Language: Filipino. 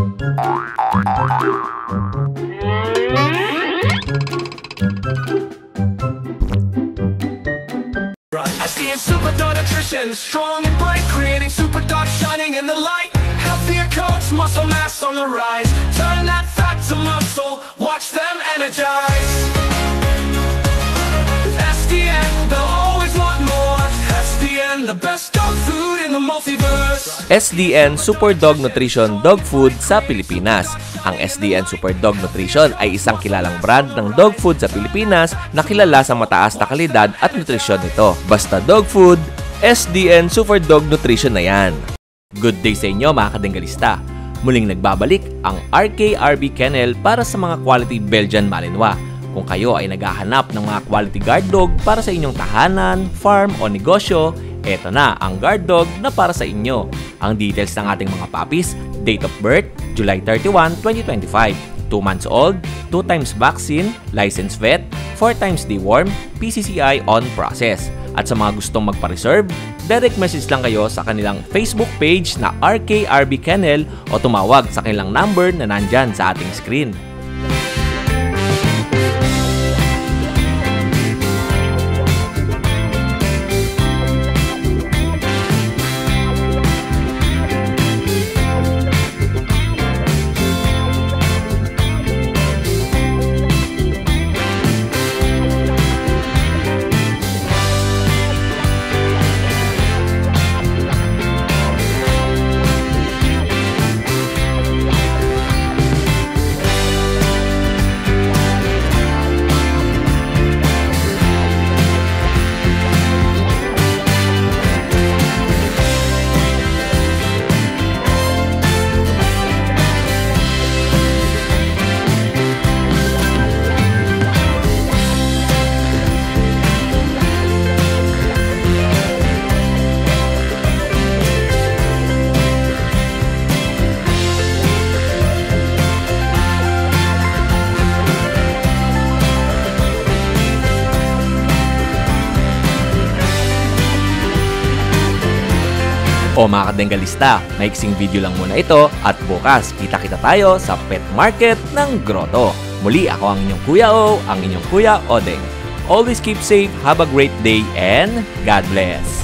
SDN Super Dog Nutrition, strong and bright, creating super dog shining in the light. Healthier coats, muscle mass on the rise. Turn that fat to muscle, watch them energize. With SDN, they'll always want more. SDN, the best dog food in the multiverse. SDN Super Dog Nutrition Dog Food sa Pilipinas. Ang SDN Super Dog Nutrition ay isang kilalang brand ng dog food sa Pilipinas na kilala sa mataas na kalidad at nutrisyon nito. Basta dog food, SDN Super Dog Nutrition na yan. Good day sa inyo mga kadenggalista. Muling nagbabalik ang RKRB Kennel para sa mga quality Belgian Malinois. Kung kayo ay naghahanap ng mga quality guard dog para sa inyong tahanan, farm o negosyo, eto na ang guard dog na para sa inyo. Ang details ng ating mga puppies: date of birth, July 31, 2025, 2 months old, 2 times vaccine, licensed vet, 4 times deworm, PCCI on process. At sa mga gustong magpa-reserve, direct message lang kayo sa kanilang Facebook page na RKRB Kennel o tumawag sa kanilang number na nandyan sa ating screen. O mga kadenggalista, maiksing video lang muna ito at bukas kita-kita tayo sa pet market ng Grotto. Muli ako ang inyong Kuya O, ang inyong Kuya Odeng. Always keep safe, have a great day, and God bless!